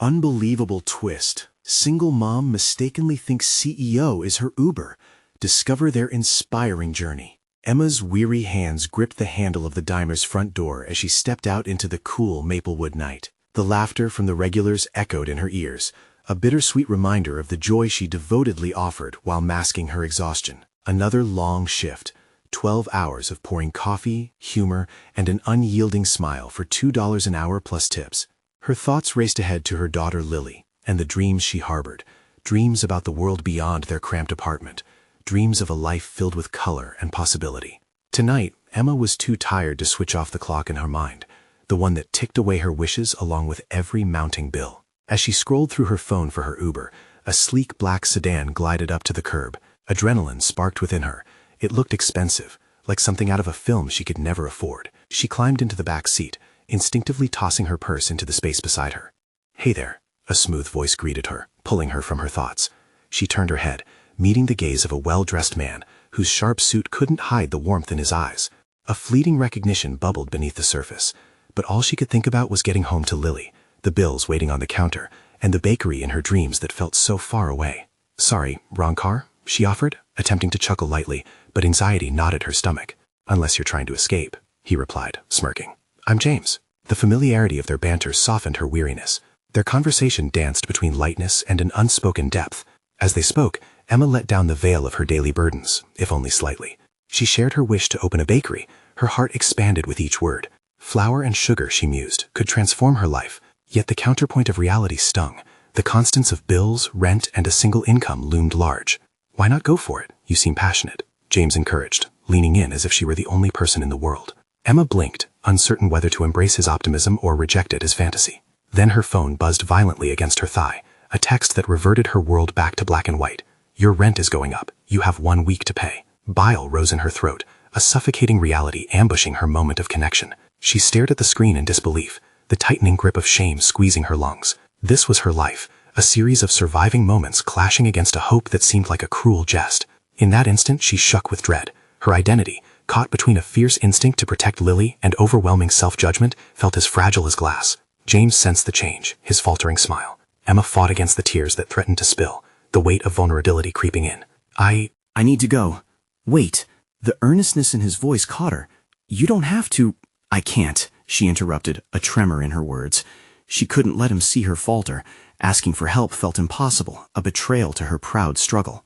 Unbelievable twist. Single mom mistakenly thinks CEO is her Uber. Discover their inspiring journey. Emma's weary hands gripped the handle of the dimer's front door as she stepped out into the cool Maplewood night. The laughter from the regulars echoed in her ears, a bittersweet reminder of the joy she devotedly offered while masking her exhaustion. Another long shift, 12 hours of pouring coffee, humor, and an unyielding smile for $2 an hour plus tips. Her thoughts raced ahead to her daughter Lily, and the dreams she harbored, dreams about the world beyond their cramped apartment, dreams of a life filled with color and possibility. Tonight, Emma was too tired to switch off the clock in her mind, the one that ticked away her wishes along with every mounting bill. As she scrolled through her phone for her Uber, a sleek black sedan glided up to the curb. Adrenaline sparked within her. It looked expensive, like something out of a film she could never afford. She climbed into the back seat, instinctively tossing her purse into the space beside her. "Hey there," a smooth voice greeted her, pulling her from her thoughts. She turned her head, meeting the gaze of a well-dressed man whose sharp suit couldn't hide the warmth in his eyes. A fleeting recognition bubbled beneath the surface, but all she could think about was getting home to Lily, the bills waiting on the counter, and the bakery in her dreams that felt so far away. "Sorry, wrong car?" she offered, attempting to chuckle lightly, but anxiety knotted her stomach. "Unless you're trying to escape," he replied, smirking. "I'm James." The familiarity of their banter softened her weariness. Their conversation danced between lightness and an unspoken depth. As they spoke, Emma let down the veil of her daily burdens, if only slightly. She shared her wish to open a bakery. Her heart expanded with each word. Flour and sugar, she mused, could transform her life. Yet the counterpoint of reality stung. The constants of bills, rent, and a single income loomed large. "Why not go for it? You seem passionate," James encouraged, leaning in as if she were the only person in the world. Emma blinked, uncertain whether to embrace his optimism or reject it as fantasy. Then her phone buzzed violently against her thigh, a text that reverted her world back to black and white. "Your rent is going up. You have 1 week to pay." Bile rose in her throat, a suffocating reality ambushing her moment of connection. She stared at the screen in disbelief, the tightening grip of shame squeezing her lungs. This was her life, a series of surviving moments clashing against a hope that seemed like a cruel jest. In that instant, she shook with dread. Her identity, caught between a fierce instinct to protect Lily and overwhelming self-judgment, felt as fragile as glass. James sensed the change, his faltering smile. Emma fought against the tears that threatened to spill, the weight of vulnerability creeping in. I need to go." "Wait." The earnestness in his voice caught her. "You don't have to." "I can't," she interrupted, a tremor in her words. She couldn't let him see her falter. Asking for help felt impossible, a betrayal to her proud struggle.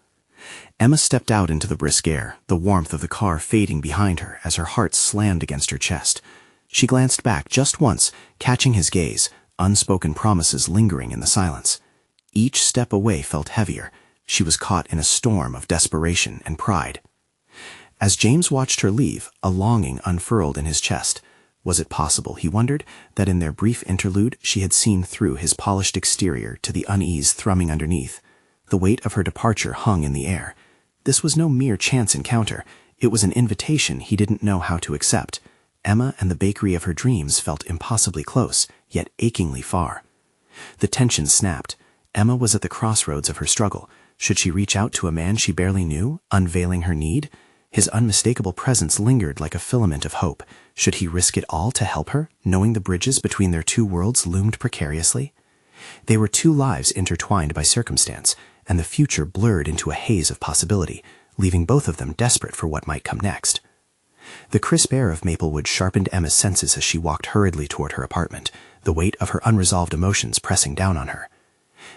Emma stepped out into the brisk air, the warmth of the car fading behind her as her heart slammed against her chest. She glanced back just once, catching his gaze, unspoken promises lingering in the silence. Each step away felt heavier. She was caught in a storm of desperation and pride. As James watched her leave, a longing unfurled in his chest. Was it possible, he wondered, that in their brief interlude she had seen through his polished exterior to the unease thrumming underneath? The weight of her departure hung in the air. This was no mere chance encounter. It was an invitation he didn't know how to accept. Emma and the bakery of her dreams felt impossibly close, yet achingly far. The tension snapped. Emma was at the crossroads of her struggle. Should she reach out to a man she barely knew, unveiling her need? His unmistakable presence lingered like a filament of hope. Should he risk it all to help her, knowing the bridges between their two worlds loomed precariously? They were two lives intertwined by circumstance, and the future blurred into a haze of possibility, leaving both of them desperate for what might come next. The crisp air of Maplewood sharpened Emma's senses as she walked hurriedly toward her apartment, the weight of her unresolved emotions pressing down on her.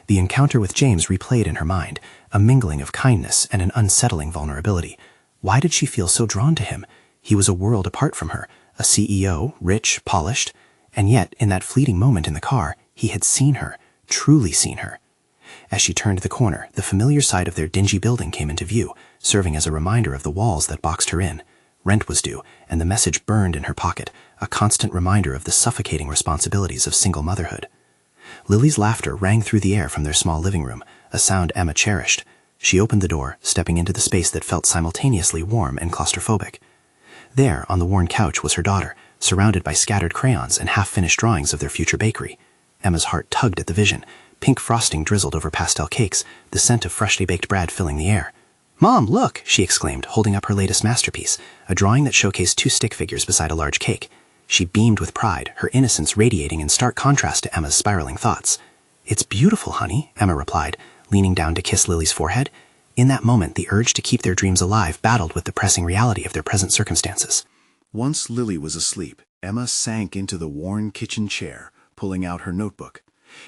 The encounter with James replayed in her mind, a mingling of kindness and an unsettling vulnerability. Why did she feel so drawn to him? He was a world apart from her, a CEO, rich, polished, and yet, in that fleeting moment in the car, he had seen her, truly seen her. As she turned the corner, the familiar side of their dingy building came into view, serving as a reminder of the walls that boxed her in. Rent was due, and the message burned in her pocket, a constant reminder of the suffocating responsibilities of single motherhood. Lily's laughter rang through the air from their small living room, a sound Emma cherished. She opened the door, stepping into the space that felt simultaneously warm and claustrophobic. There, on the worn couch, was her daughter, surrounded by scattered crayons and half-finished drawings of their future bakery. Emma's heart tugged at the vision. Pink frosting drizzled over pastel cakes, the scent of freshly baked bread filling the air. "Mom, look!" she exclaimed, holding up her latest masterpiece, a drawing that showcased 2 stick figures beside a large cake. She beamed with pride, her innocence radiating in stark contrast to Emma's spiraling thoughts. "It's beautiful, honey," Emma replied, leaning down to kiss Lily's forehead. In that moment, the urge to keep their dreams alive battled with the pressing reality of their present circumstances. Once Lily was asleep, Emma sank into the worn kitchen chair, pulling out her notebook.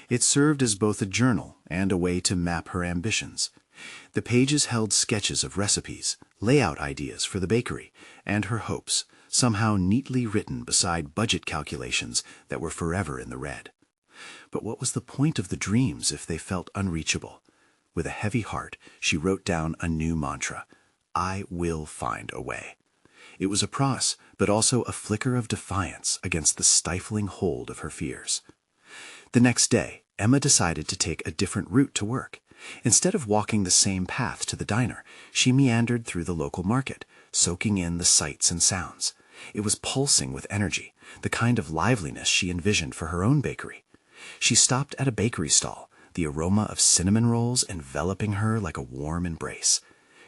It served as both a journal and a way to map her ambitions. The pages held sketches of recipes, layout ideas for the bakery, and her hopes, somehow neatly written beside budget calculations that were forever in the red. But what was the point of the dreams if they felt unreachable? With a heavy heart, she wrote down a new mantra: "I will find a way." It was a promise, but also a flicker of defiance against the stifling hold of her fears. The next day, Emma decided to take a different route to work. Instead of walking the same path to the diner, she meandered through the local market, soaking in the sights and sounds. It was pulsing with energy, the kind of liveliness she envisioned for her own bakery. She stopped at a bakery stall, the aroma of cinnamon rolls enveloping her like a warm embrace.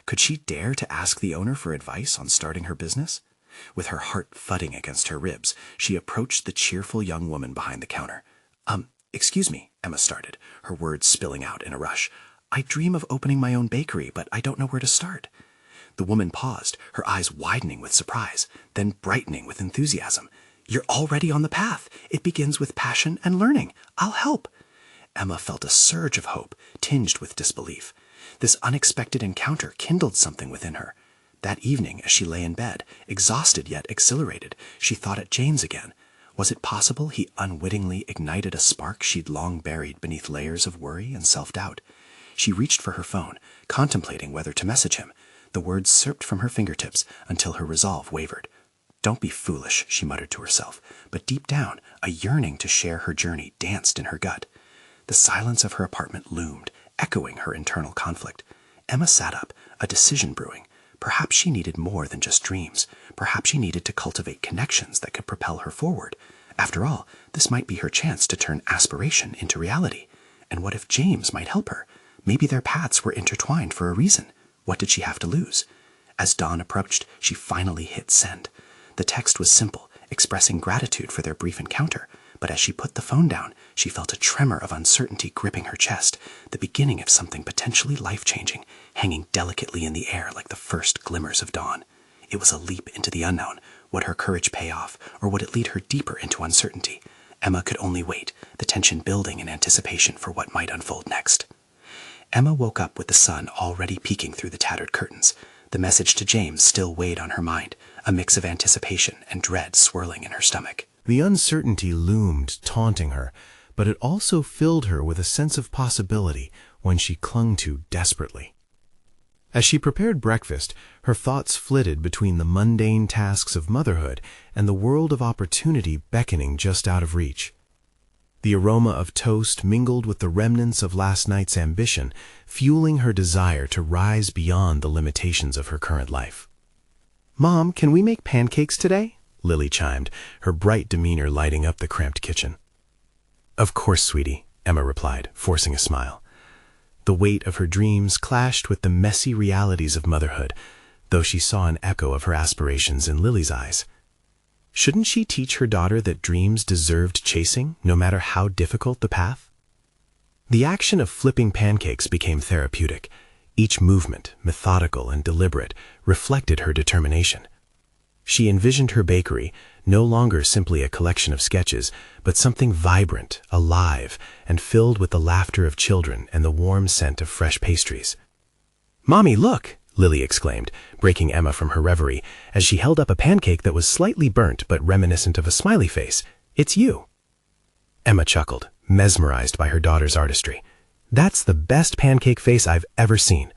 Could she dare to ask the owner for advice on starting her business? With her heart thudding against her ribs, she approached the cheerful young woman behind the counter. Excuse me," Emma started, her words spilling out in a rush. "I dream of opening my own bakery, but I don't know where to start." The woman paused, her eyes widening with surprise, then brightening with enthusiasm. "You're already on the path. It begins with passion and learning. I'll help." Emma felt a surge of hope, tinged with disbelief. This unexpected encounter kindled something within her. That evening, as she lay in bed, exhausted yet exhilarated, she thought at James again. Was it possible he unwittingly ignited a spark she'd long buried beneath layers of worry and self-doubt? She reached for her phone, contemplating whether to message him. The words slipped from her fingertips until her resolve wavered. "Don't be foolish," she muttered to herself, but deep down, a yearning to share her journey danced in her gut. The silence of her apartment loomed, echoing her internal conflict. Emma sat up, a decision brewing. Perhaps she needed more than just dreams. Perhaps she needed to cultivate connections that could propel her forward. After all, this might be her chance to turn aspiration into reality. And what if James might help her? Maybe their paths were intertwined for a reason. What did she have to lose? As dawn approached, she finally hit send. The text was simple, expressing gratitude for their brief encounter. But as she put the phone down, she felt a tremor of uncertainty gripping her chest, the beginning of something potentially life-changing, hanging delicately in the air like the first glimmers of dawn. It was a leap into the unknown. Would her courage pay off, or would it lead her deeper into uncertainty? Emma could only wait, the tension building in anticipation for what might unfold next. Emma woke up with the sun already peeking through the tattered curtains. The message to James still weighed on her mind, a mix of anticipation and dread swirling in her stomach. The uncertainty loomed, taunting her, but it also filled her with a sense of possibility, one she clung to desperately. As she prepared breakfast, her thoughts flitted between the mundane tasks of motherhood and the world of opportunity beckoning just out of reach. The aroma of toast mingled with the remnants of last night's ambition, fueling her desire to rise beyond the limitations of her current life. "Mom, can we make pancakes today?" Lily chimed, her bright demeanor lighting up the cramped kitchen. "Of course, sweetie," Emma replied, forcing a smile. The weight of her dreams clashed with the messy realities of motherhood, though she saw an echo of her aspirations in Lily's eyes. Shouldn't she teach her daughter that dreams deserved chasing, no matter how difficult the path? The action of flipping pancakes became therapeutic. Each movement, methodical and deliberate, reflected her determination. She envisioned her bakery, no longer simply a collection of sketches, but something vibrant, alive, and filled with the laughter of children and the warm scent of fresh pastries. "Mommy, look!" Lily exclaimed, breaking Emma from her reverie, as she held up a pancake that was slightly burnt but reminiscent of a smiley face. "It's you." Emma chuckled, mesmerized by her daughter's artistry. "That's the best pancake face I've ever seen."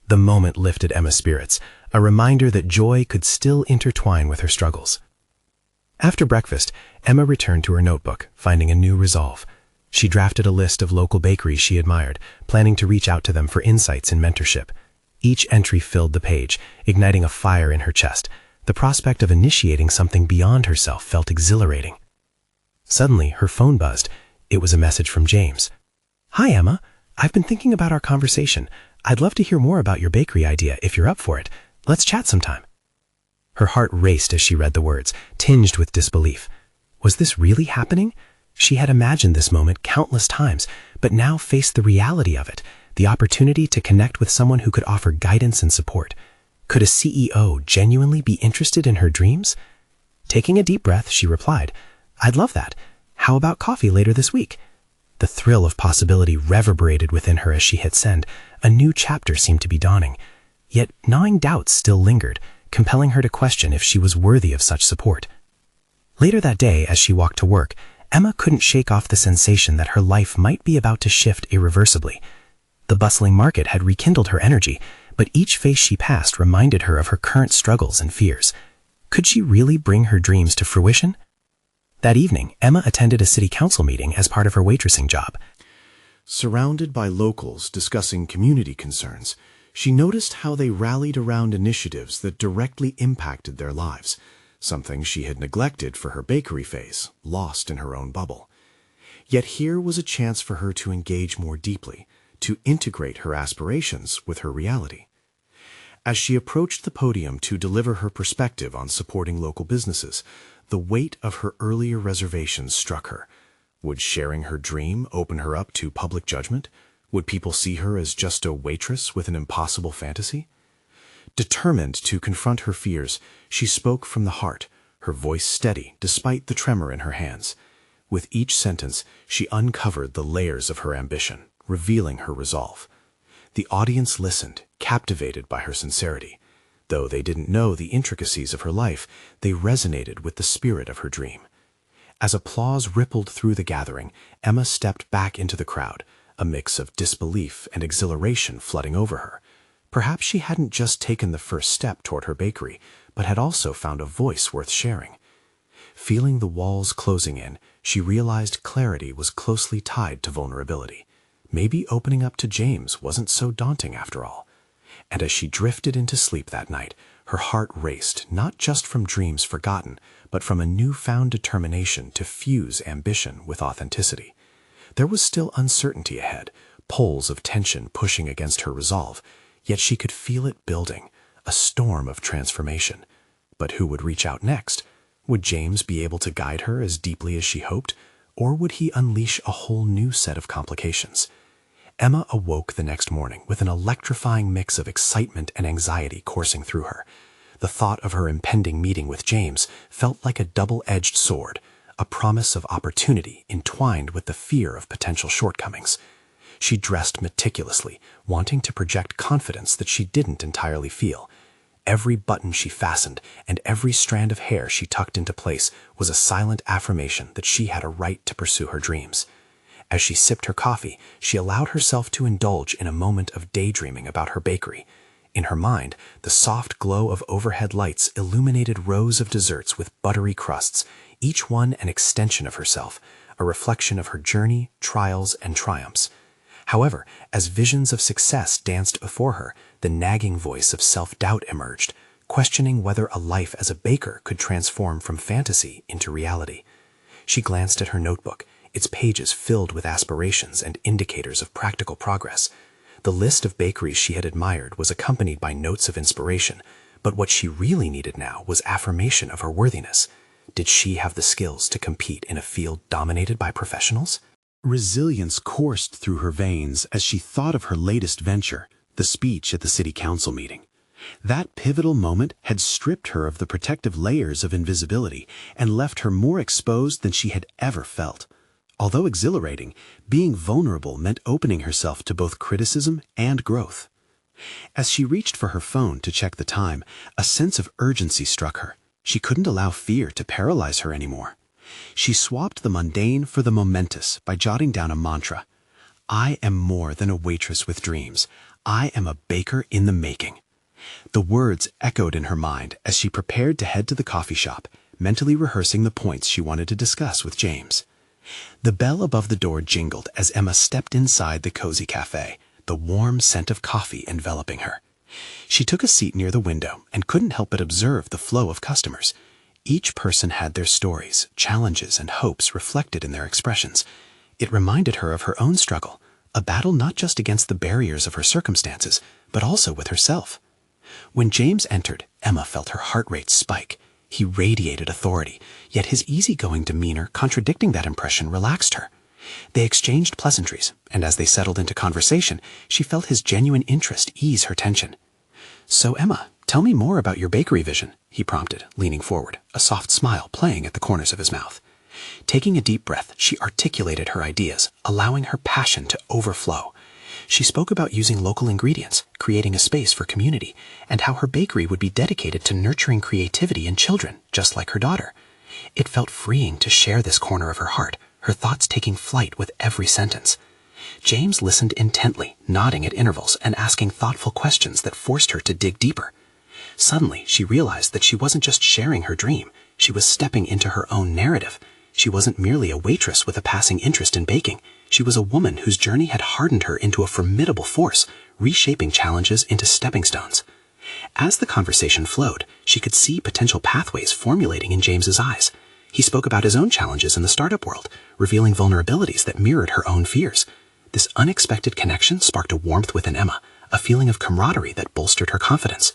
The moment lifted Emma's spirits, a reminder that joy could still intertwine with her struggles. After breakfast, Emma returned to her notebook, finding a new resolve. She drafted a list of local bakeries she admired, planning to reach out to them for insights and mentorship. Each entry filled the page, igniting a fire in her chest. The prospect of initiating something beyond herself felt exhilarating. Suddenly, her phone buzzed. It was a message from James. "Hi, Emma. I've been thinking about our conversation. I'd love to hear more about your bakery idea if you're up for it. Let's chat sometime." Her heart raced as she read the words, tinged with disbelief. Was this really happening? She had imagined this moment countless times, but now faced the reality of it, the opportunity to connect with someone who could offer guidance and support. Could a CEO genuinely be interested in her dreams? Taking a deep breath, she replied, "I'd love that. How about coffee later this week?" The thrill of possibility reverberated within her as she hit send. A new chapter seemed to be dawning. Yet gnawing doubts still lingered, compelling her to question if she was worthy of such support. Later that day, as she walked to work, Emma couldn't shake off the sensation that her life might be about to shift irreversibly. The bustling market had rekindled her energy, but each face she passed reminded her of her current struggles and fears. Could she really bring her dreams to fruition? That evening, Emma attended a city council meeting as part of her waitressing job. Surrounded by locals discussing community concerns, she noticed how they rallied around initiatives that directly impacted their lives, something she had neglected for her bakery phase, lost in her own bubble. Yet here was a chance for her to engage more deeply, to integrate her aspirations with her reality. As she approached the podium to deliver her perspective on supporting local businesses, the weight of her earlier reservations struck her. Would sharing her dream open her up to public judgment? Would people see her as just a waitress with an impossible fantasy? Determined to confront her fears, she spoke from the heart, her voice steady despite the tremor in her hands. With each sentence, she uncovered the layers of her ambition, revealing her resolve. The audience listened, captivated by her sincerity. Though they didn't know the intricacies of her life, they resonated with the spirit of her dream. As applause rippled through the gathering, Emma stepped back into the crowd, a mix of disbelief and exhilaration flooding over her. Perhaps she hadn't just taken the first step toward her bakery, but had also found a voice worth sharing. Feeling the walls closing in, she realized clarity was closely tied to vulnerability. Maybe opening up to James wasn't so daunting after all. And as she drifted into sleep that night, her heart raced, not just from dreams forgotten, but from a newfound determination to fuse ambition with authenticity. There was still uncertainty ahead, poles of tension pushing against her resolve, yet she could feel it building, a storm of transformation. But who would reach out next? Would James be able to guide her as deeply as she hoped, or would he unleash a whole new set of complications? Emma awoke the next morning with an electrifying mix of excitement and anxiety coursing through her. The thought of her impending meeting with James felt like a double-edged sword, a promise of opportunity entwined with the fear of potential shortcomings. She dressed meticulously, wanting to project confidence that she didn't entirely feel. Every button she fastened and every strand of hair she tucked into place was a silent affirmation that she had a right to pursue her dreams. As she sipped her coffee, she allowed herself to indulge in a moment of daydreaming about her bakery. In her mind, the soft glow of overhead lights illuminated rows of desserts with buttery crusts, each one an extension of herself, a reflection of her journey, trials, and triumphs. However, as visions of success danced before her, the nagging voice of self-doubt emerged, questioning whether a life as a baker could transform from fantasy into reality. She glanced at her notebook, its pages filled with aspirations and indicators of practical progress. The list of bakeries she had admired was accompanied by notes of inspiration, but what she really needed now was affirmation of her worthiness. Did she have the skills to compete in a field dominated by professionals? Resilience coursed through her veins as she thought of her latest venture, the speech at the city council meeting. That pivotal moment had stripped her of the protective layers of invisibility and left her more exposed than she had ever felt. Although exhilarating, being vulnerable meant opening herself to both criticism and growth. As she reached for her phone to check the time, a sense of urgency struck her. She couldn't allow fear to paralyze her anymore. She swapped the mundane for the momentous by jotting down a mantra. I am more than a waitress with dreams. I am a baker in the making. The words echoed in her mind as she prepared to head to the coffee shop, mentally rehearsing the points she wanted to discuss with James. The bell above the door jingled as Emma stepped inside the cozy cafe, the warm scent of coffee enveloping her. She took a seat near the window and couldn't help but observe the flow of customers. Each person had their stories, challenges, and hopes reflected in their expressions. It reminded her of her own struggle, a battle not just against the barriers of her circumstances, but also with herself. When James entered, Emma felt her heart rate spike. He radiated authority, yet his easygoing demeanor contradicting that impression relaxed her. They exchanged pleasantries, and as they settled into conversation, she felt his genuine interest ease her tension. "So, Emma, tell me more about your bakery vision," he prompted, leaning forward, a soft smile playing at the corners of his mouth. Taking a deep breath, she articulated her ideas, allowing her passion to overflow. She spoke about using local ingredients, creating a space for community, and how her bakery would be dedicated to nurturing creativity in children, just like her daughter. It felt freeing to share this corner of her heart, her thoughts taking flight with every sentence. James listened intently, nodding at intervals and asking thoughtful questions that forced her to dig deeper. Suddenly, she realized that she wasn't just sharing her dream, she was stepping into her own narrative. She wasn't merely a waitress with a passing interest in baking. She was a woman whose journey had hardened her into a formidable force, reshaping challenges into stepping stones. As the conversation flowed, she could see potential pathways formulating in James's eyes. He spoke about his own challenges in the startup world, revealing vulnerabilities that mirrored her own fears. This unexpected connection sparked a warmth within Emma, a feeling of camaraderie that bolstered her confidence.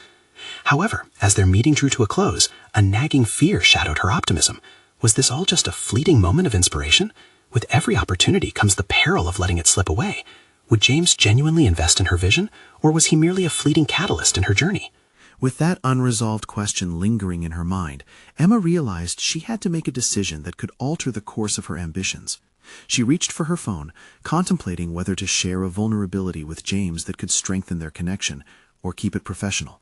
However, as their meeting drew to a close, a nagging fear shadowed her optimism. Was this all just a fleeting moment of inspiration? With every opportunity comes the peril of letting it slip away. Would James genuinely invest in her vision, or was he merely a fleeting catalyst in her journey? With that unresolved question lingering in her mind, Emma realized she had to make a decision that could alter the course of her ambitions. She reached for her phone, contemplating whether to share a vulnerability with James that could strengthen their connection, or keep it professional.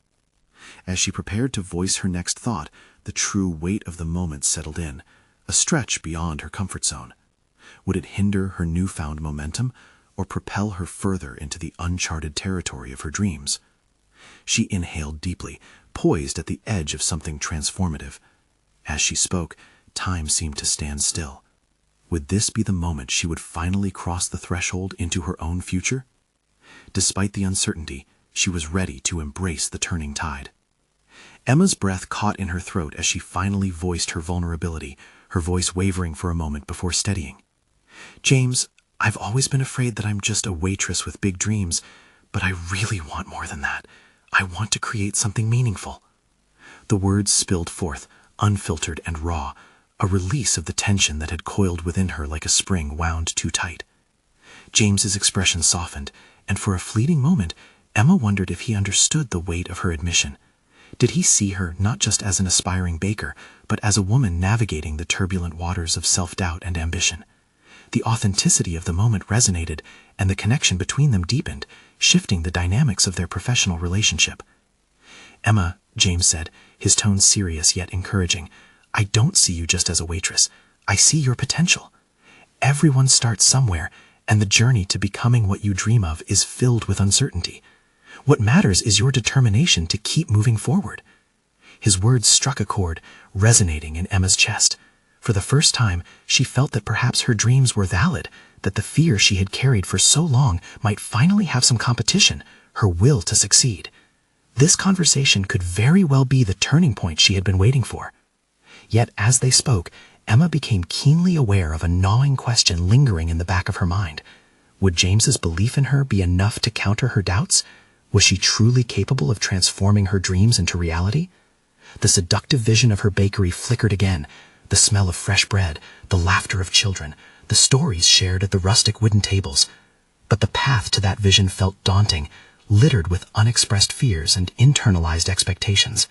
As she prepared to voice her next thought, the true weight of the moment settled in, a stretch beyond her comfort zone. Would it hinder her newfound momentum, or propel her further into the uncharted territory of her dreams? She inhaled deeply, poised at the edge of something transformative. As she spoke, time seemed to stand still. Would this be the moment she would finally cross the threshold into her own future? Despite the uncertainty, she was ready to embrace the turning tide. Emma's breath caught in her throat as she finally voiced her vulnerability, her voice wavering for a moment before steadying. "James, I've always been afraid that I'm just a waitress with big dreams, but I really want more than that. I want to create something meaningful." The words spilled forth, unfiltered and raw, a release of the tension that had coiled within her like a spring wound too tight. James's expression softened, and for a fleeting moment, Emma wondered if he understood the weight of her admission. Did he see her not just as an aspiring baker, but as a woman navigating the turbulent waters of self-doubt and ambition? The authenticity of the moment resonated, and the connection between them deepened, shifting the dynamics of their professional relationship. "Emma," James said, his tone serious yet encouraging, "I don't see you just as a waitress. I see your potential. Everyone starts somewhere, and the journey to becoming what you dream of is filled with uncertainty. What matters is your determination to keep moving forward." His words struck a chord, resonating in Emma's chest. For the first time, she felt that perhaps her dreams were valid, that the fear she had carried for so long might finally have some competition, her will to succeed. This conversation could very well be the turning point she had been waiting for. Yet as they spoke, Emma became keenly aware of a gnawing question lingering in the back of her mind. Would James's belief in her be enough to counter her doubts? Was she truly capable of transforming her dreams into reality? The seductive vision of her bakery flickered again, the smell of fresh bread, the laughter of children, the stories shared at the rustic wooden tables. But the path to that vision felt daunting, littered with unexpressed fears and internalized expectations.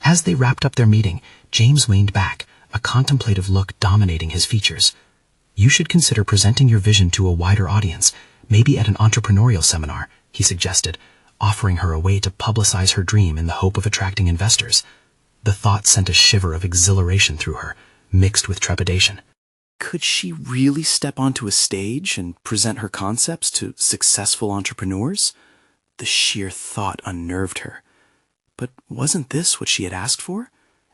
As they wrapped up their meeting, James leaned back, a contemplative look dominating his features. "You should consider presenting your vision to a wider audience, maybe at an entrepreneurial seminar," he suggested, offering her a way to publicize her dream in the hope of attracting investors. The thought sent a shiver of exhilaration through her, mixed with trepidation. Could she really step onto a stage and present her concepts to successful entrepreneurs? The sheer thought unnerved her. But wasn't this what she had asked for?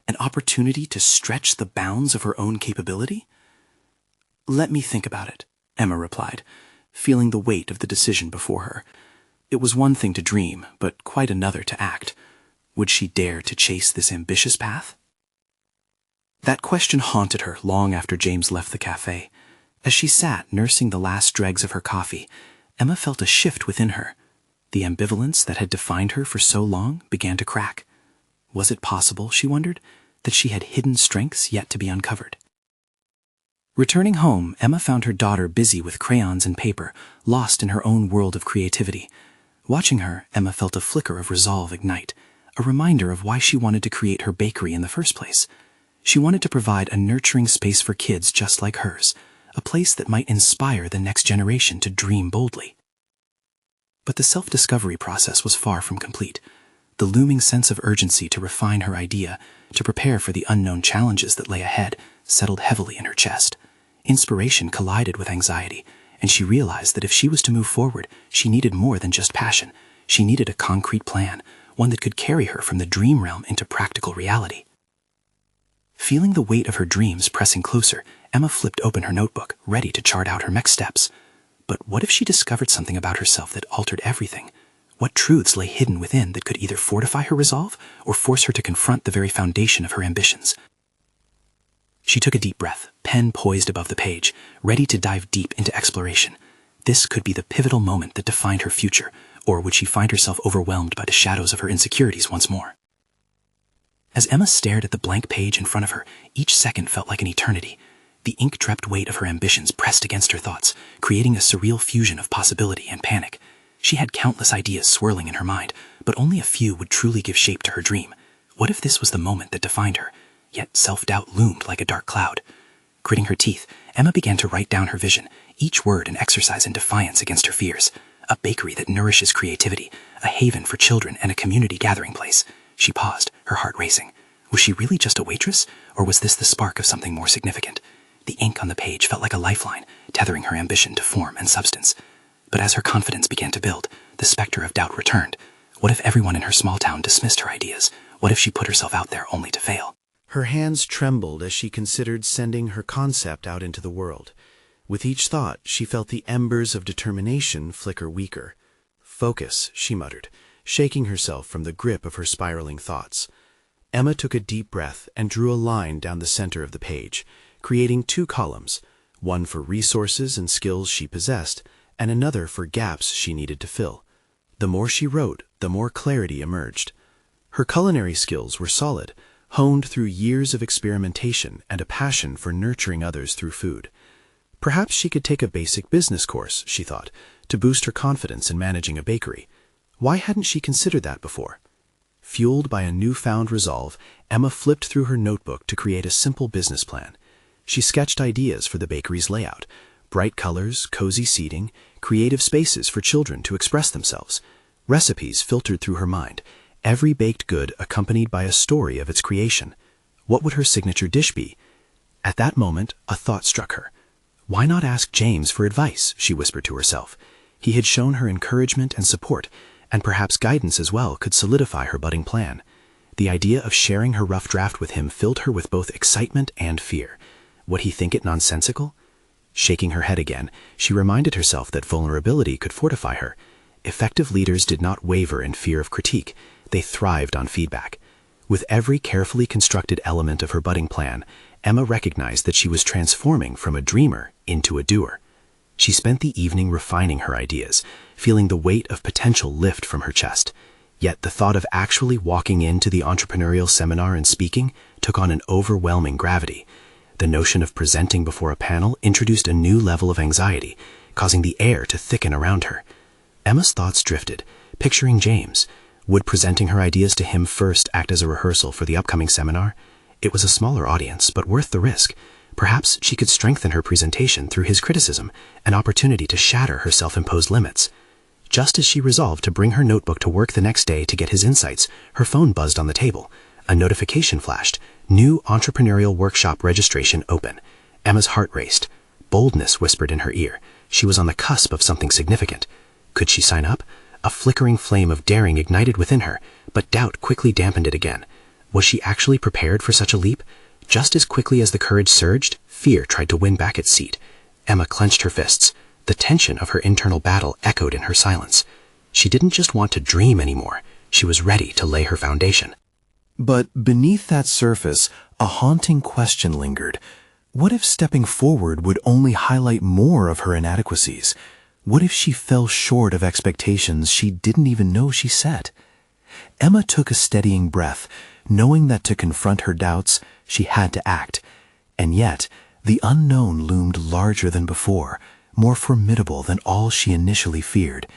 An opportunity to stretch the bounds of her own capability? "Let me think about it," Emma replied, feeling the weight of the decision before her. It was one thing to dream, but quite another to act. Would she dare to chase this ambitious path? That question haunted her long after James left the cafe. As she sat nursing the last dregs of her coffee, Emma felt a shift within her. The ambivalence that had defined her for so long began to crack. Was it possible, she wondered, that she had hidden strengths yet to be uncovered. Returning home, Emma found her daughter busy with crayons and paper, lost in her own world of creativity. Watching her, Emma felt a flicker of resolve ignite, a reminder of why she wanted to create her bakery in the first place. She wanted to provide a nurturing space for kids just like hers, a place that might inspire the next generation to dream boldly. But the self-discovery process was far from complete. The looming sense of urgency to refine her idea, to prepare for the unknown challenges that lay ahead, settled heavily in her chest. Inspiration collided with anxiety, and she realized that if she was to move forward, she needed more than just passion. She needed a concrete plan, one that could carry her from the dream realm into practical reality. Feeling the weight of her dreams pressing closer, Emma flipped open her notebook, ready to chart out her next steps. But what if she discovered something about herself that altered everything? What truths lay hidden within that could either fortify her resolve or force her to confront the very foundation of her ambitions? She took a deep breath, pen poised above the page, ready to dive deep into exploration. This could be the pivotal moment that defined her future, or would she find herself overwhelmed by the shadows of her insecurities once more? As Emma stared at the blank page in front of her, each second felt like an eternity. The ink-drepped weight of her ambitions pressed against her thoughts, creating a surreal fusion of possibility and panic. She had countless ideas swirling in her mind, but only a few would truly give shape to her dream. What if this was the moment that defined her? Yet self-doubt loomed like a dark cloud. Gritting her teeth, Emma began to write down her vision, each word an exercise in defiance against her fears. A bakery that nourishes creativity, a haven for children and a community gathering place. She paused, her heart racing. Was she really just a waitress, or was this the spark of something more significant? The ink on the page felt like a lifeline, tethering her ambition to form and substance. But as her confidence began to build, the specter of doubt returned. What if everyone in her small town dismissed her ideas? What if she put herself out there only to fail? Her hands trembled as she considered sending her concept out into the world. With each thought, she felt the embers of determination flicker weaker. "Focus," she muttered, shaking herself from the grip of her spiraling thoughts. Emma took a deep breath and drew a line down the center of the page, creating 2 columns, one for resources and skills she possessed, and another for gaps she needed to fill. The more she wrote, the more clarity emerged. Her culinary skills were solid, honed through years of experimentation and a passion for nurturing others through food. Perhaps she could take a basic business course, she thought, to boost her confidence in managing a bakery. Why hadn't she considered that before? Fueled by a newfound resolve, Emma flipped through her notebook to create a simple business plan. She sketched ideas for the bakery's layout: bright colors, cozy seating, creative spaces for children to express themselves. Recipes filtered through her mind, every baked good accompanied by a story of its creation. What would her signature dish be? At that moment, a thought struck her. Why not ask James for advice, she whispered to herself. He had shown her encouragement and support, and perhaps guidance as well could solidify her budding plan. The idea of sharing her rough draft with him filled her with both excitement and fear. Would he think it nonsensical? Shaking her head again, she reminded herself that vulnerability could fortify her. Effective leaders did not waver in fear of critique. They thrived on feedback. With every carefully constructed element of her budding plan, Emma recognized that she was transforming from a dreamer into a doer. She spent the evening refining her ideas, feeling the weight of potential lift from her chest. Yet the thought of actually walking into the entrepreneurial seminar and speaking took on an overwhelming gravity. The notion of presenting before a panel introduced a new level of anxiety, causing the air to thicken around her. Emma's thoughts drifted, picturing James. Would presenting her ideas to him first act as a rehearsal for the upcoming seminar? It was a smaller audience, but worth the risk. Perhaps she could strengthen her presentation through his criticism, an opportunity to shatter her self-imposed limits. Just as she resolved to bring her notebook to work the next day to get his insights, her phone buzzed on the table. A notification flashed. New entrepreneurial workshop registration open. Emma's heart raced. Boldness whispered in her ear. She was on the cusp of something significant. Could she sign up? A flickering flame of daring ignited within her, but doubt quickly dampened it again. Was she actually prepared for such a leap? Just as quickly as the courage surged, fear tried to win back its seat. Emma clenched her fists. The tension of her internal battle echoed in her silence. She didn't just want to dream anymore. She was ready to lay her foundation. But beneath that surface, a haunting question lingered. What if stepping forward would only highlight more of her inadequacies? What if she fell short of expectations she didn't even know she set? Emma took a steadying breath, knowing that to confront her doubts, she had to act. And yet, the unknown loomed larger than before, more formidable than all she initially feared.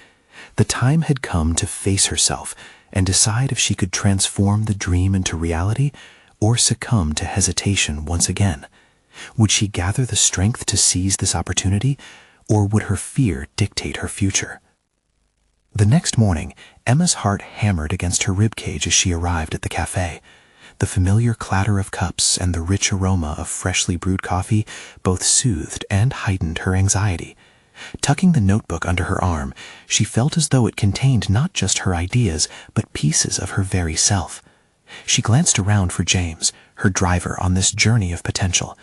The time had come to face herself and decide if she could transform the dream into reality or succumb to hesitation once again. Would she gather the strength to seize this opportunity, or would her fear dictate her future? The next morning, Emma's heart hammered against her ribcage as she arrived at the cafe. The familiar clatter of cups and the rich aroma of freshly brewed coffee both soothed and heightened her anxiety. Tucking the notebook under her arm, she felt as though it contained not just her ideas, but pieces of her very self. She glanced around for James, her driver on this journey of potential.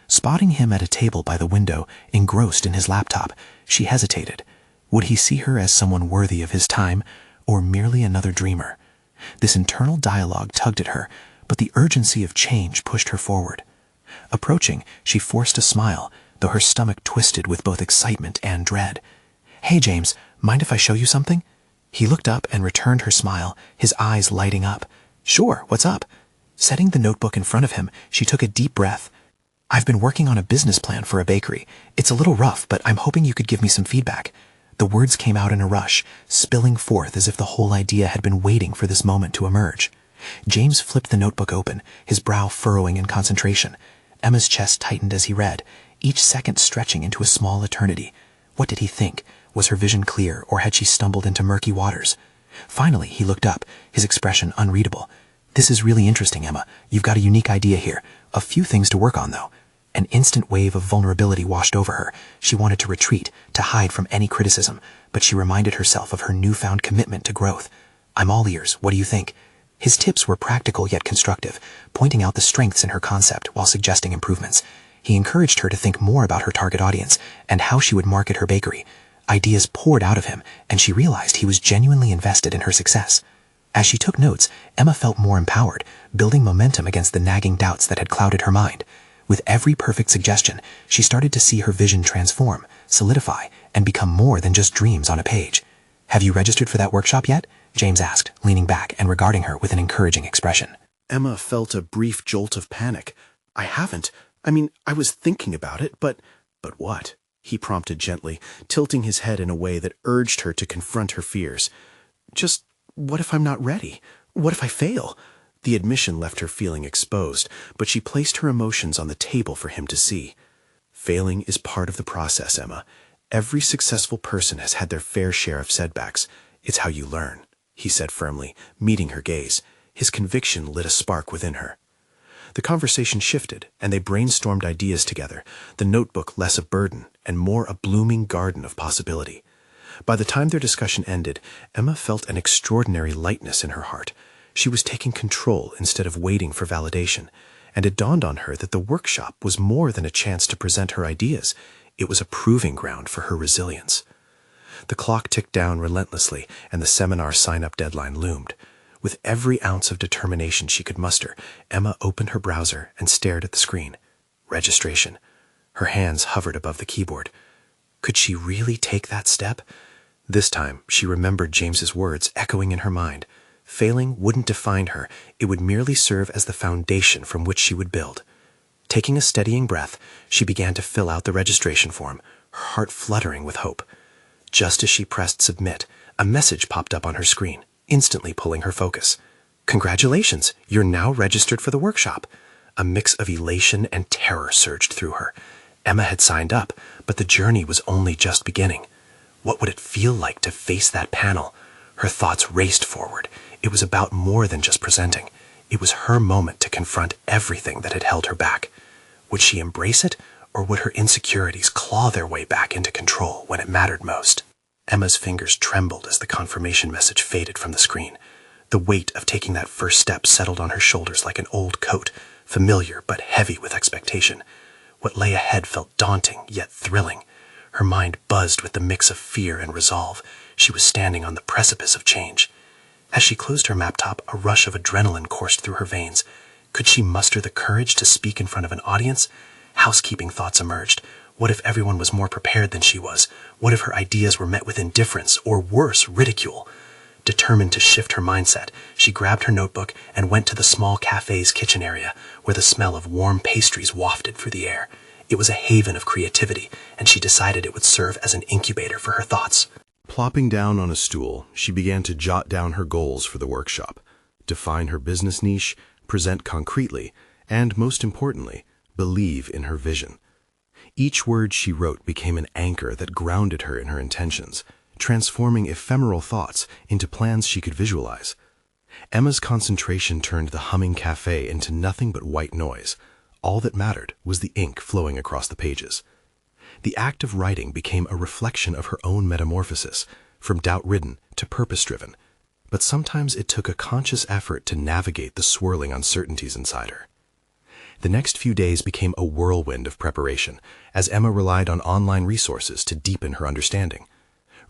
Spotting him at a table by the window, engrossed in his laptop, she hesitated. Would he see her as someone worthy of his time, or merely another dreamer? This internal dialogue tugged at her, but the urgency of change pushed her forward. Approaching, she forced a smile, though her stomach twisted with both excitement and dread. "Hey, James, mind if I show you something?" He looked up and returned her smile, his eyes lighting up. "Sure, what's up?" Setting the notebook in front of him, she took a deep breath. "I've been working on a business plan for a bakery. It's a little rough, but I'm hoping you could give me some feedback." The words came out in a rush, spilling forth as if the whole idea had been waiting for this moment to emerge. James flipped the notebook open, his brow furrowing in concentration. Emma's chest tightened as he read, each second stretching into a small eternity. What did he think? Was her vision clear, or had she stumbled into murky waters? Finally, he looked up, his expression unreadable. "This is really interesting, Emma. You've got a unique idea here. A few things to work on, though." An instant wave of vulnerability washed over her. She wanted to retreat, to hide from any criticism, but she reminded herself of her newfound commitment to growth. "I'm all ears. What do you think?" His tips were practical yet constructive, pointing out the strengths in her concept while suggesting improvements. He encouraged her to think more about her target audience and how she would market her bakery. Ideas poured out of him, and she realized he was genuinely invested in her success. As she took notes, Emma felt more empowered, building momentum against the nagging doubts that had clouded her mind. With every perfect suggestion, she started to see her vision transform, solidify, and become more than just dreams on a page. "Have you registered for that workshop yet?" James asked, leaning back and regarding her with an encouraging expression. Emma felt a brief jolt of panic. "I haven't. I was thinking about it, but what?" He prompted gently, tilting his head in a way that urged her to confront her fears. "Just what if I'm not ready? What if I fail?" The admission left her feeling exposed, but she placed her emotions on the table for him to see. "Failing is part of the process, Emma. Every successful person has had their fair share of setbacks. It's how you learn," he said firmly, meeting her gaze. His conviction lit a spark within her. The conversation shifted, and they brainstormed ideas together, the notebook less a burden and more a blooming garden of possibility. By the time their discussion ended, Emma felt an extraordinary lightness in her heart. She was taking control instead of waiting for validation, and it dawned on her that the workshop was more than a chance to present her ideas. It was a proving ground for her resilience. The clock ticked down relentlessly, and the seminar sign-up deadline loomed. With every ounce of determination she could muster, Emma opened her browser and stared at the screen. Registration. Her hands hovered above the keyboard. Could she really take that step? This time, she remembered James's words echoing in her mind. Failing wouldn't define her, it would merely serve as the foundation from which she would build. Taking a steadying breath, she began to fill out the registration form, her heart fluttering with hope. Just as she pressed submit, a message popped up on her screen, instantly pulling her focus. "Congratulations, you're now registered for the workshop." A mix of elation and terror surged through her. Emma had signed up, but the journey was only just beginning. What would it feel like to face that panel? Her thoughts raced forward. It was about more than just presenting. It was her moment to confront everything that had held her back. Would she embrace it, or would her insecurities claw their way back into control when it mattered most? Emma's fingers trembled as the confirmation message faded from the screen. The weight of taking that first step settled on her shoulders like an old coat, familiar but heavy with expectation. What lay ahead felt daunting yet thrilling. Her mind buzzed with the mix of fear and resolve. She was standing on the precipice of change. As she closed her laptop, a rush of adrenaline coursed through her veins. Could she muster the courage to speak in front of an audience? Housekeeping thoughts emerged. What if everyone was more prepared than she was? What if her ideas were met with indifference, or worse, ridicule? Determined to shift her mindset, she grabbed her notebook and went to the small cafe's kitchen area, where the smell of warm pastries wafted through the air. It was a haven of creativity, and she decided it would serve as an incubator for her thoughts. Plopping down on a stool, she began to jot down her goals for the workshop, define her business niche, present concretely, and, most importantly, believe in her vision. Each word she wrote became an anchor that grounded her in her intentions, transforming ephemeral thoughts into plans she could visualize. Emma's concentration turned the humming cafe into nothing but white noise. All that mattered was the ink flowing across the pages. The act of writing became a reflection of her own metamorphosis, from doubt-ridden to purpose-driven. But sometimes it took a conscious effort to navigate the swirling uncertainties inside her. The next few days became a whirlwind of preparation, as Emma relied on online resources to deepen her understanding.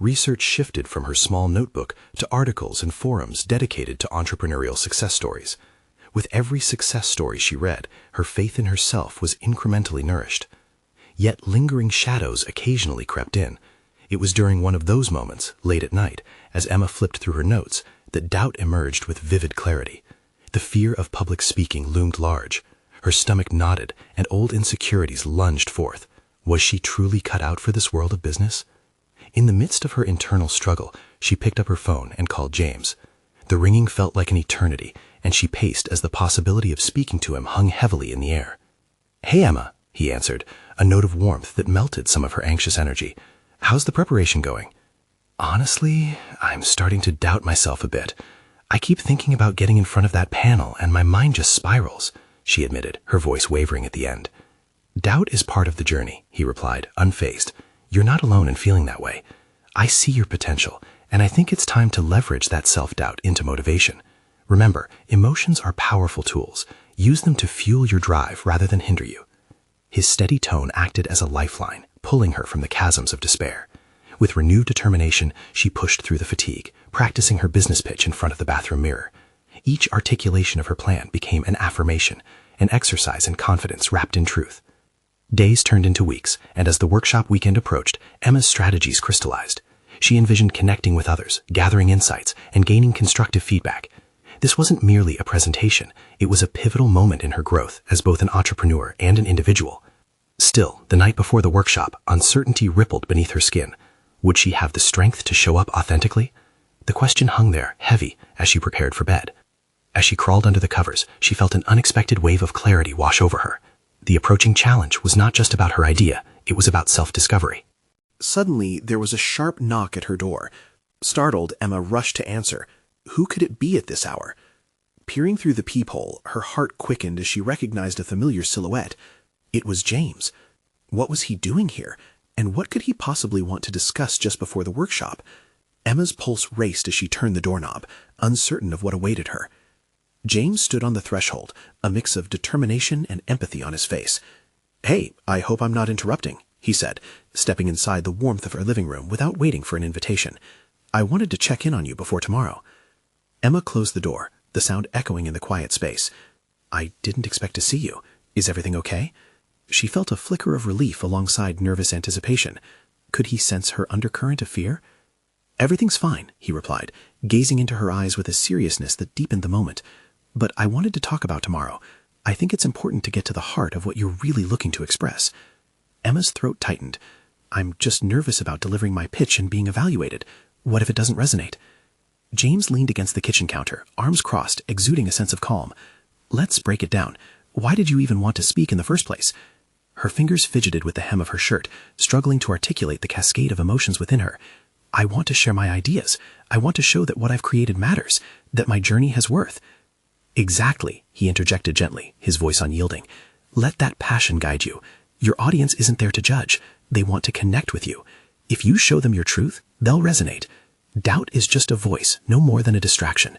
Research shifted from her small notebook to articles and forums dedicated to entrepreneurial success stories. With every success story she read, her faith in herself was incrementally nourished. Yet lingering shadows occasionally crept in. It was during one of those moments, late at night, as Emma flipped through her notes, that doubt emerged with vivid clarity. The fear of public speaking loomed large. Her stomach knotted, and old insecurities lunged forth. Was she truly cut out for this world of business? In the midst of her internal struggle, she picked up her phone and called James. The ringing felt like an eternity, and she paced as the possibility of speaking to him hung heavily in the air. "Hey, Emma," he answered, a note of warmth that melted some of her anxious energy. "How's the preparation going?" "Honestly, I'm starting to doubt myself a bit. I keep thinking about getting in front of that panel, and my mind just spirals," she admitted, her voice wavering at the end. "Doubt is part of the journey," he replied, unfazed. "You're not alone in feeling that way. I see your potential, and I think it's time to leverage that self-doubt into motivation. Remember, emotions are powerful tools. Use them to fuel your drive rather than hinder you." His steady tone acted as a lifeline, pulling her from the chasms of despair. With renewed determination, she pushed through the fatigue, practicing her business pitch in front of the bathroom mirror. Each articulation of her plan became an affirmation, an exercise in confidence wrapped in truth. Days turned into weeks, and as the workshop weekend approached, Emma's strategies crystallized. She envisioned connecting with others, gathering insights, and gaining constructive feedback. This wasn't merely a presentation, it was a pivotal moment in her growth as both an entrepreneur and an individual. Still, the night before the workshop, uncertainty rippled beneath her skin. Would she have the strength to show up authentically? The question hung there, heavy, as she prepared for bed. As she crawled under the covers, she felt an unexpected wave of clarity wash over her. The approaching challenge was not just about her idea, it was about self-discovery. Suddenly, there was a sharp knock at her door. Startled, Emma rushed to answer. Who could it be at this hour? Peering through the peephole, her heart quickened as she recognized a familiar silhouette. It was James. What was he doing here? And what could he possibly want to discuss just before the workshop? Emma's pulse raced as she turned the doorknob, uncertain of what awaited her. James stood on the threshold, a mix of determination and empathy on his face. "Hey, I hope I'm not interrupting," he said, stepping inside the warmth of her living room without waiting for an invitation. "I wanted to check in on you before tomorrow." Emma closed the door, the sound echoing in the quiet space. "I didn't expect to see you. Is everything okay?" She felt a flicker of relief alongside nervous anticipation. Could he sense her undercurrent of fear? "Everything's fine," he replied, gazing into her eyes with a seriousness that deepened the moment. "But I wanted to talk about tomorrow. I think it's important to get to the heart of what you're really looking to express." Emma's throat tightened. "I'm just nervous about delivering my pitch and being evaluated. What if it doesn't resonate?" James leaned against the kitchen counter, arms crossed, exuding a sense of calm. "Let's break it down. Why did you even want to speak in the first place?" Her fingers fidgeted with the hem of her shirt, struggling to articulate the cascade of emotions within her. "I want to share my ideas. I want to show that what I've created matters, that my journey has worth." "Exactly," he interjected gently, his voice unyielding. "Let that passion guide you. Your audience isn't there to judge. They want to connect with you. If you show them your truth, they'll resonate. Doubt is just a voice, no more than a distraction."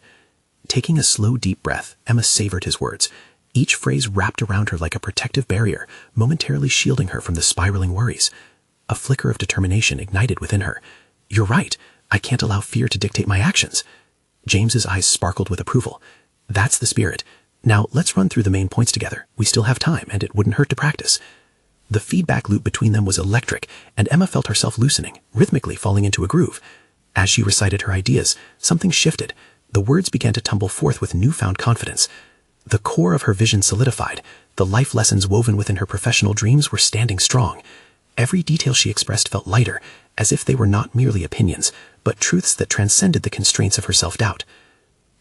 Taking a slow, deep breath, Emma savored his words. Each phrase wrapped around her like a protective barrier, momentarily shielding her from the spiraling worries. A flicker of determination ignited within her. "You're right. I can't allow fear to dictate my actions." James's eyes sparkled with approval. "That's the spirit. Now let's run through the main points together. We still have time, and it wouldn't hurt to practice." The feedback loop between them was electric, and Emma felt herself loosening, rhythmically falling into a groove. As she recited her ideas, something shifted. The words began to tumble forth with newfound confidence. The core of her vision solidified. The life lessons woven within her professional dreams were standing strong. Every detail she expressed felt lighter, as if they were not merely opinions, but truths that transcended the constraints of her self-doubt.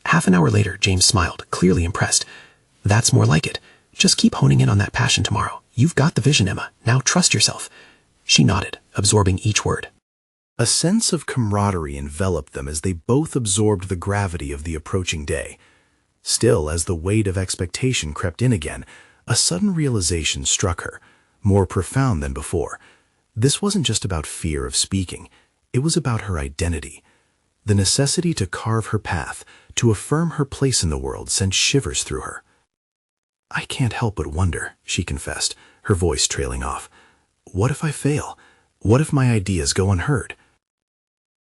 Half an hour later, James smiled, clearly impressed. "That's more like it. Just keep honing in on that passion tomorrow. You've got the vision, Emma. Now trust yourself." She nodded, absorbing each word. A sense of camaraderie enveloped them as they both absorbed the gravity of the approaching day. Still, as the weight of expectation crept in again, a sudden realization struck her, more profound than before. This wasn't just about fear of speaking. It was about her identity. The necessity to carve her path, to affirm her place in the world, sent shivers through her. "I can't help but wonder," she confessed, her voice trailing off. "What if I fail? What if my ideas go unheard?"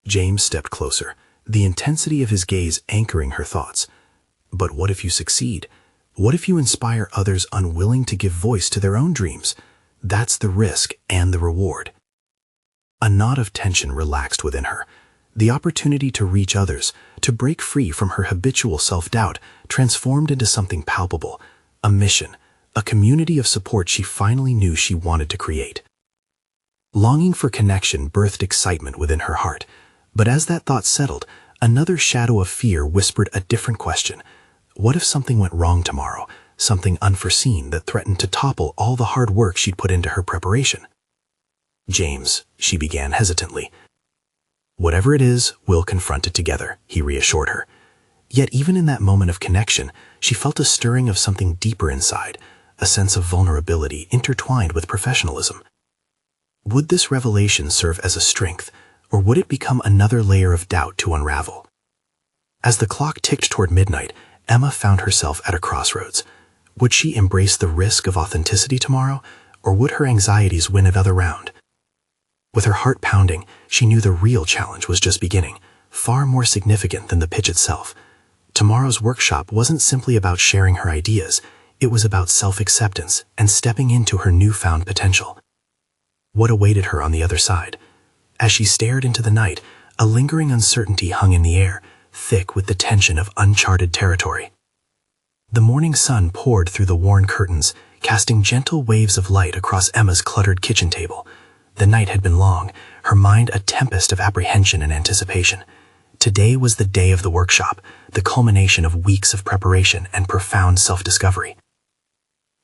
James stepped closer, the intensity of his gaze anchoring her thoughts. "But what if you succeed? What if you inspire others unwilling to give voice to their own dreams? That's the risk and the reward." A knot of tension relaxed within her. The opportunity to reach others, to break free from her habitual self-doubt, transformed into something palpable, a mission, a community of support she finally knew she wanted to create. Longing for connection birthed excitement within her heart. But as that thought settled, another shadow of fear whispered a different question. What if something went wrong tomorrow, something unforeseen that threatened to topple all the hard work she'd put into her preparation? "James," she began hesitantly. "Whatever it is, we'll confront it together," he reassured her. Yet even in that moment of connection, she felt a stirring of something deeper inside, a sense of vulnerability intertwined with professionalism. Would this revelation serve as a strength, or would it become another layer of doubt to unravel? As the clock ticked toward midnight, Emma found herself at a crossroads. Would she embrace the risk of authenticity tomorrow, or would her anxieties win another round? With her heart pounding, she knew the real challenge was just beginning, far more significant than the pitch itself. Tomorrow's workshop wasn't simply about sharing her ideas, it was about self-acceptance and stepping into her newfound potential. What awaited her on the other side? As she stared into the night, a lingering uncertainty hung in the air, thick with the tension of uncharted territory. The morning sun poured through the worn curtains, casting gentle waves of light across Emma's cluttered kitchen table. The night had been long, her mind a tempest of apprehension and anticipation. Today was the day of the workshop, the culmination of weeks of preparation and profound self-discovery.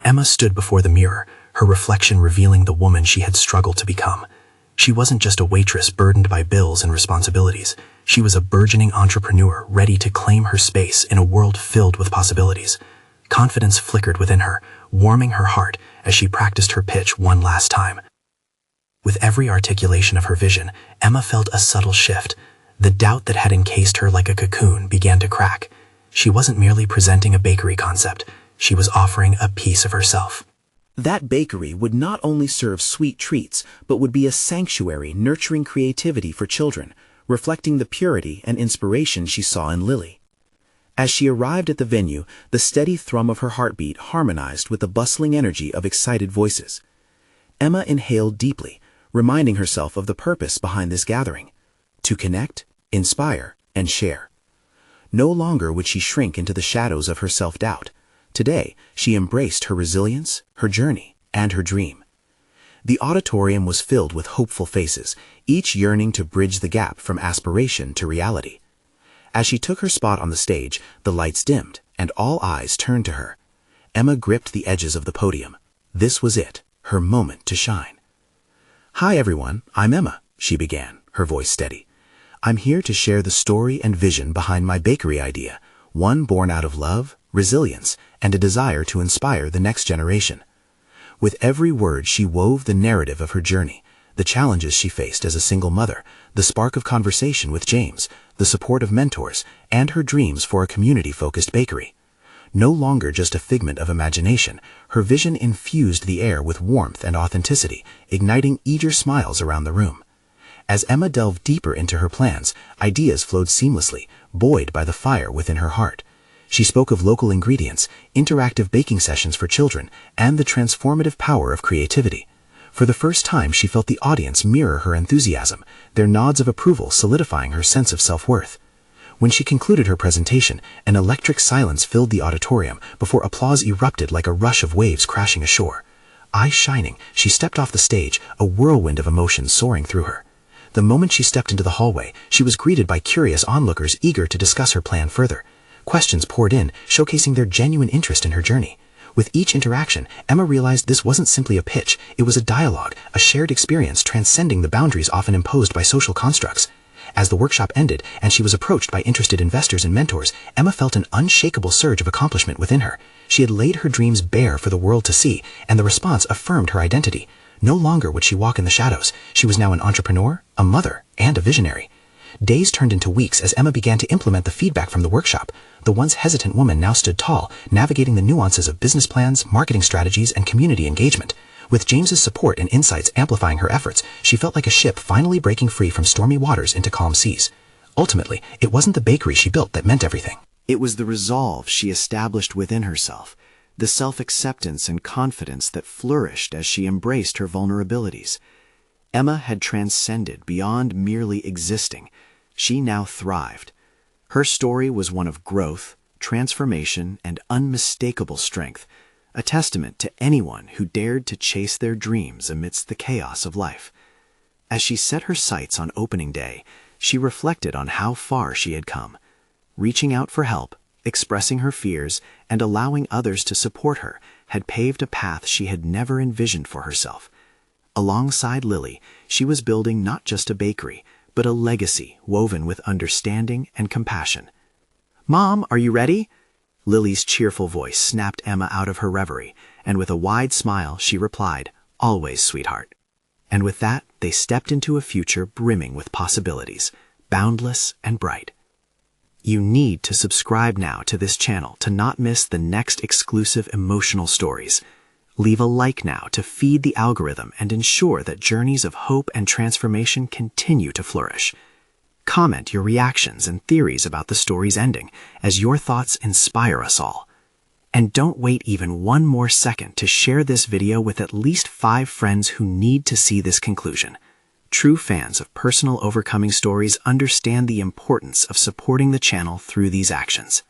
Emma stood before the mirror, her reflection revealing the woman she had struggled to become. She wasn't just a waitress burdened by bills and responsibilities. She was a burgeoning entrepreneur ready to claim her space in a world filled with possibilities. Confidence flickered within her, warming her heart as she practiced her pitch one last time. With every articulation of her vision, Emma felt a subtle shift. The doubt that had encased her like a cocoon began to crack. She wasn't merely presenting a bakery concept. She was offering a piece of herself. That bakery would not only serve sweet treats, but would be a sanctuary nurturing creativity for children, reflecting the purity and inspiration she saw in Lily. As she arrived at the venue, the steady thrum of her heartbeat harmonized with the bustling energy of excited voices. Emma inhaled deeply, reminding herself of the purpose behind this gathering: to connect, inspire, and share. No longer would she shrink into the shadows of her self-doubt. Today, she embraced her resilience, her journey, and her dream. The auditorium was filled with hopeful faces, each yearning to bridge the gap from aspiration to reality. As she took her spot on the stage, the lights dimmed, and all eyes turned to her. Emma gripped the edges of the podium. This was it, her moment to shine. "Hi everyone, I'm Emma," she began, her voice steady. "I'm here to share the story and vision behind my bakery idea, one born out of love, resilience, and a desire to inspire the next generation." With every word she wove the narrative of her journey, the challenges she faced as a single mother, the spark of conversation with James, the support of mentors, and her dreams for a community-focused bakery. No longer just a figment of imagination, her vision infused the air with warmth and authenticity, igniting eager smiles around the room. As Emma delved deeper into her plans, ideas flowed seamlessly, buoyed by the fire within her heart. She spoke of local ingredients, interactive baking sessions for children, and the transformative power of creativity. For the first time, she felt the audience mirror her enthusiasm, their nods of approval solidifying her sense of self-worth. When she concluded her presentation, an electric silence filled the auditorium before applause erupted like a rush of waves crashing ashore. Eyes shining, she stepped off the stage, a whirlwind of emotions soaring through her. The moment she stepped into the hallway, she was greeted by curious onlookers eager to discuss her plan further. Questions poured in, showcasing their genuine interest in her journey. With each interaction, Emma realized this wasn't simply a pitch, it was a dialogue, a shared experience transcending the boundaries often imposed by social constructs. As the workshop ended and she was approached by interested investors and mentors, Emma felt an unshakable surge of accomplishment within her. She had laid her dreams bare for the world to see, and the response affirmed her identity. No longer would she walk in the shadows. She was now an entrepreneur, a mother, and a visionary. Days turned into weeks as Emma began to implement the feedback from the workshop. The once hesitant woman now stood tall, navigating the nuances of business plans, marketing strategies, and community engagement. With James's support and insights amplifying her efforts, she felt like a ship finally breaking free from stormy waters into calm seas. Ultimately, it wasn't the bakery she built that meant everything. It was the resolve she established within herself, the self-acceptance and confidence that flourished as she embraced her vulnerabilities. Emma had transcended beyond merely existing. She now thrived. Her story was one of growth, transformation, and unmistakable strength, a testament to anyone who dared to chase their dreams amidst the chaos of life. As she set her sights on opening day, she reflected on how far she had come. Reaching out for help, expressing her fears, and allowing others to support her had paved a path she had never envisioned for herself. Alongside Lily, she was building not just a bakery, but a legacy woven with understanding and compassion. "Mom, are you ready?" Lily's cheerful voice snapped Emma out of her reverie, and with a wide smile she replied, "Always, sweetheart." And with that, they stepped into a future brimming with possibilities, boundless and bright. You need to subscribe now to this channel to not miss the next exclusive emotional stories. Leave a like now to feed the algorithm and ensure that journeys of hope and transformation continue to flourish. Comment your reactions and theories about the story's ending, as your thoughts inspire us all. And don't wait even one more second to share this video with at least 5 friends who need to see this conclusion. True fans of personal overcoming stories understand the importance of supporting the channel through these actions.